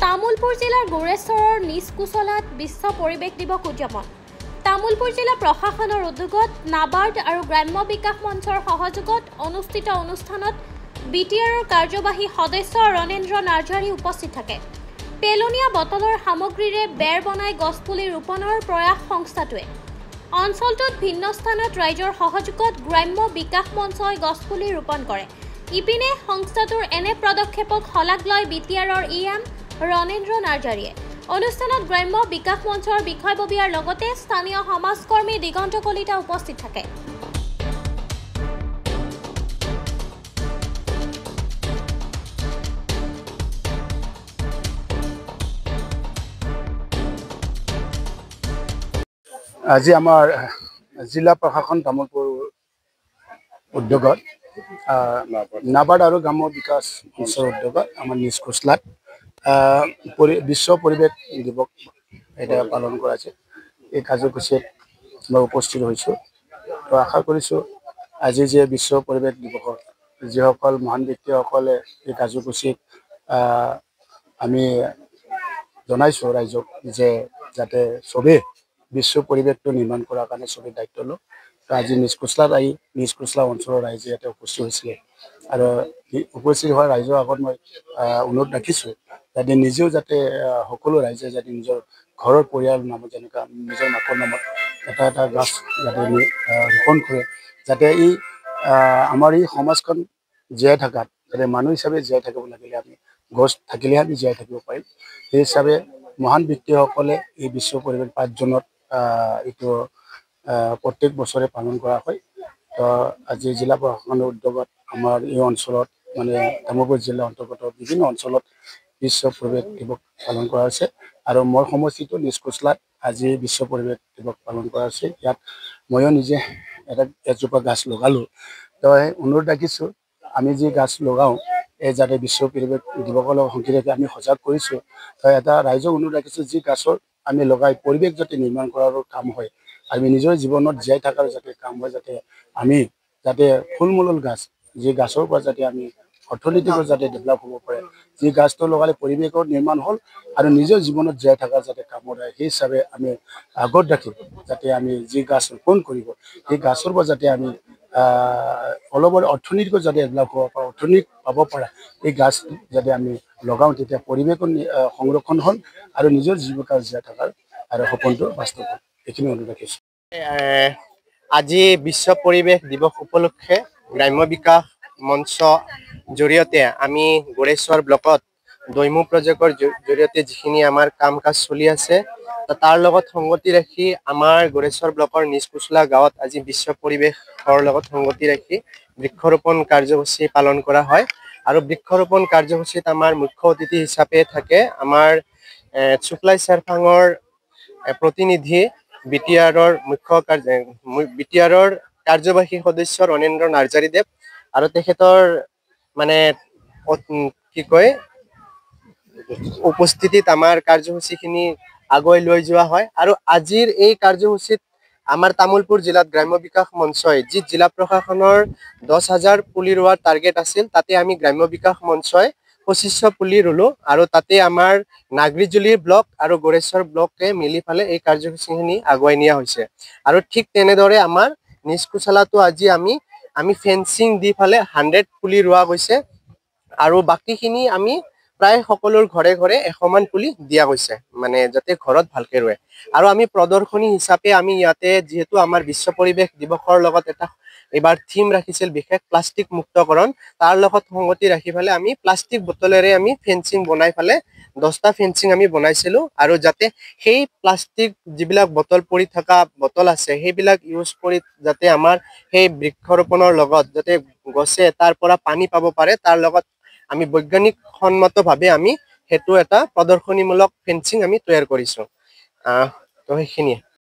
তামুলপুৰ জিলাৰ গোৰেশ্বৰৰ নিচকুচলাত বিশ্ব পৰিৱেশ দিৱস উদযাপন। তামুলপুৰ জিলা প্ৰশাসনৰ উদ্যোগত নাবাৰ্ড আৰু গ্ৰাম্য বিকাশ মঞ্চৰ সহযোগত অনুষ্ঠিত অনুষ্ঠানত বিটিআৰৰ কাৰ্যবাহী সদস্য ৰণেন্দ্ৰ নাৰ্জাৰী উপস্থিত থাকে। পেলনীয়া বটলৰ সামগ্ৰীৰে বেৰ বনাই গছপুলি ৰোপণৰ প্ৰয়াস সংস্থাটোৱে। অঞ্চলটোত ভিন্ন স্থানত ৰাইজৰ সহযোগত গ্ৰাম্য বিকাশ মঞ্চই গছপুলি ৰোপণ কৰে। ইপিনে সংস্থাটোৰ এনে পদক্ষেপক শলাগ লয় বিটিআৰৰ EM ৰণেন্দ্ৰ নাৰ্জাৰীয়ে। অনুষ্ঠানত গ্ৰাম্য বিকাশ মঞ্চৰ বিষয়ববীয়াৰ লগতে স্থানীয় সমাজকৰ্মী দিগন্ত কলিতা উপস্থিত থাকে। আজি আমাৰ জিলা প্ৰশাসন তামুলপুৰ উদ্যোগত নাবাৰ্ড আৰু গ্ৰাম্য বিকাশ মঞ্চৰ উদ্যোগত আমাৰ নিচকুচলাত বিশ্ব পৰিৱেশ দিৱস এটা পালন কৰা হৈছে। এই কাৰ্যসূচীত মই উপস্থিত হৈছোঁ। তো আশা কৰিছোঁ আজি যে বিশ্ব পৰিৱেশ দিৱসত যিসকল মহান ব্যক্তিসকলে এই কাৰ্যসূচীত আমি জনাইছোঁ ৰাইজক যে যাতে চবেই বিশ্ব পৰিৱেশটো নিৰ্মাণ কৰাৰ কাৰণে চবেই দায়িত্ব লওক। তো আজি নিচকুচলা অঞ্চলৰ ৰাইজে ইয়াতে উপস্থিত হৈছিলে আৰু উপস্থিত হোৱা ৰাইজৰ আগত মই অনুৰোধ ৰাখিছোঁ যাতে নিজেও যাতে সকলো ৰাইজে যাতে নিজৰ ঘৰৰ পৰিয়াল নামত যেনেকুৱা নিজৰ মাকৰ নামত এটা এটা গছ যাতে ৰোপণ কৰে, যাতে এই আমাৰ এই সমাজখন জীয়াই থকাত যাতে মানুহ হিচাপে জীয়াই থাকিব লাগিলে আমি গছ থাকিলেহে আমি জীয়াই থাকিব পাৰিম। সেই হিচাপে মহান ব্যক্তিসকলে এই বিশ্ব পৰিৱেশ 5 জুনত এইটো প্ৰত্যেক বছৰে পালন কৰা হয়। তো আজি জিলা প্ৰশাসনৰ উদ্যোগত আমাৰ এই অঞ্চলত মানে তামুলপুৰ জিলাৰ অন্তৰ্গত বিভিন্ন অঞ্চলত বিশ্ব পৰিৱেশ দিৱস পালন কৰা হৈছে আৰু মোৰ সমষ্টিটো নিচকুচলাত আজি বিশ্ব পৰিৱেশ দিৱস পালন কৰা হৈছে। ইয়াত ময়ো নিজে এজোপা গাছ লগালোঁ। তো অনুৰোধ ৰাখিছোঁ আমি যি গাছ লগাওঁ এই যাতে বিশ্ব পৰিৱেশ দিৱসৰ লগত সংগতি ৰাখি আমি সজাগ কৰিছোঁ। তো এটা ৰাইজক অনুৰোধ ৰাখিছোঁ যি গাছৰ আমি লগাই পৰিৱেশ যাতে নিৰ্মাণ কৰাৰ কাম হয়, আমি নিজৰ জীৱনত জীয়াই থকাৰ যাতে কাম হয়, যাতে আমি যাতে ফুল মূল গাছ যি গাছৰ পৰা যাতে আমি অৰ্থনীতিকো যাতে ডেভেলপ হ'ব পাৰে, যি গাছটো লগালে পৰিৱেশৰ নিৰ্মাণ হ'ল আৰু নিজৰ জীৱনত জীয়াই থকাৰ যাতে কামত হয়, সেই হিচাপে আমি আগত ৰাখি যাতে আমি যি গাছ ৰোপণ কৰিব সেই গাছৰ পৰা যাতে আমি অলপ অৰ্থনীতিকো যাতে ডেভেলপ হ'ব পাৰে, অৰ্থনীতি পাব পাৰে, এই গাছ যাতে আমি লগাওঁ তেতিয়া পৰিৱেশৰ সংৰক্ষণ হ'ল আৰু নিজৰ জীৱিকা জীয়াই থকাৰ আৰু সপোনটো বাস্তৱ হ'ল। এইখিনি অনুৰোধ ৰাখিছোঁ। আজি বিশ্ব পৰিৱেশ দিৱস উপলক্ষে গ্ৰাম্য বিকাশ মঞ্চ জৰিয়তে আমি গোৰেশ্বৰ ব্লকত দৈমু প্ৰজেক্টৰ জৰিয়তে যিখিনি আমাৰ কাম কাজ চলি আছে তাৰ লগত সংগতি ৰাখি আমাৰ গোৰেশ্বৰ ব্লকৰ নিচকুচলা গাঁৱত আজি বিশ্ব পৰিৱেশৰ লগত সংগতি ৰাখি বৃক্ষৰোপণ কাৰ্যসূচী পালন কৰা হয়। আৰু বৃক্ষৰোপণ কাৰ্যসূচীত আমাৰ মুখ্য অতিথি হিচাপে থাকে আমাৰ চুকলাই চেৰফাঙৰ প্ৰতিনিধি বিটিআৰৰ কাৰ্যবাহী সদস্য ৰণেন্দ্ৰ নাৰ্জাৰীদেৱ আৰু তেখেতৰ মানে কি কয় উপস্থিতিত আমাৰ কাৰ্যসূচীখিনি আগুৱাই লৈ যোৱা হয়। আৰু আজিৰ এই কাৰ্যসূচীত আমাৰ তামুলপুৰ জিলাত গ্ৰাম্য বিকাশ মঞ্চই যি জিলা প্ৰশাসনৰ 10,000 পুলি ৰোৱাৰ টাৰ্গেট আছিল, তাতে আমি গ্ৰাম্য বিকাশ মঞ্চই 2500 পুলি ৰুলো আৰু তাতে আমাৰ নাগৰিজুলি ব্লক আৰু গোৰেশ্বৰ ব্লকে মিলি ফালে এই কাৰ্যসূচীখিনি আগুৱাই নিয়া হৈছে। আৰু ঠিক তেনেদৰে আমাৰ নিচকুচলাতো আজি আমি ফেন্সিং দি ফালে 100 পুলি ৰোৱা গৈছে আৰু বাকীখিনি আমি প্ৰায় সকলোৰ ঘৰে ঘৰে 100 মান পুলি দিয়া গৈছে, মানে যাতে ঘৰত ভালকে ৰোৱে। আৰু আমি প্ৰদৰ্শনী হিচাপে আমি ইয়াতে যিহেতু আমাৰ বিশ্ব পৰিৱেশ দিৱসৰ লগত এটা এবাৰ থিম ৰাখিছিল বিশেষ প্লাষ্টিক মুক্তকৰণ, তাৰ লগত সংগতি ৰাখি ফালে আমি প্লাষ্টিক বটলেৰে আমি ফেন্সিং বনাই ফালে 10টা ফেন্সিং আমি বনাইছিলোঁ আৰু যাতে সেই প্লাষ্টিক যিবিলাক বটল পৰি থকা বটল আছে সেইবিলাক ইউজ কৰি যাতে আমাৰ সেই বৃক্ষৰোপণৰ লগত যাতে গছে তাৰ পৰা পানী পাব পাৰে, তাৰ লগত আমি বৈজ্ঞানিক সন্মতভাৱে আমি সেইটো এটা প্ৰদৰ্শনীমূলক ফেন্সিং আমি তৈয়াৰ কৰিছোঁ। তো সেইখিনিয়ে।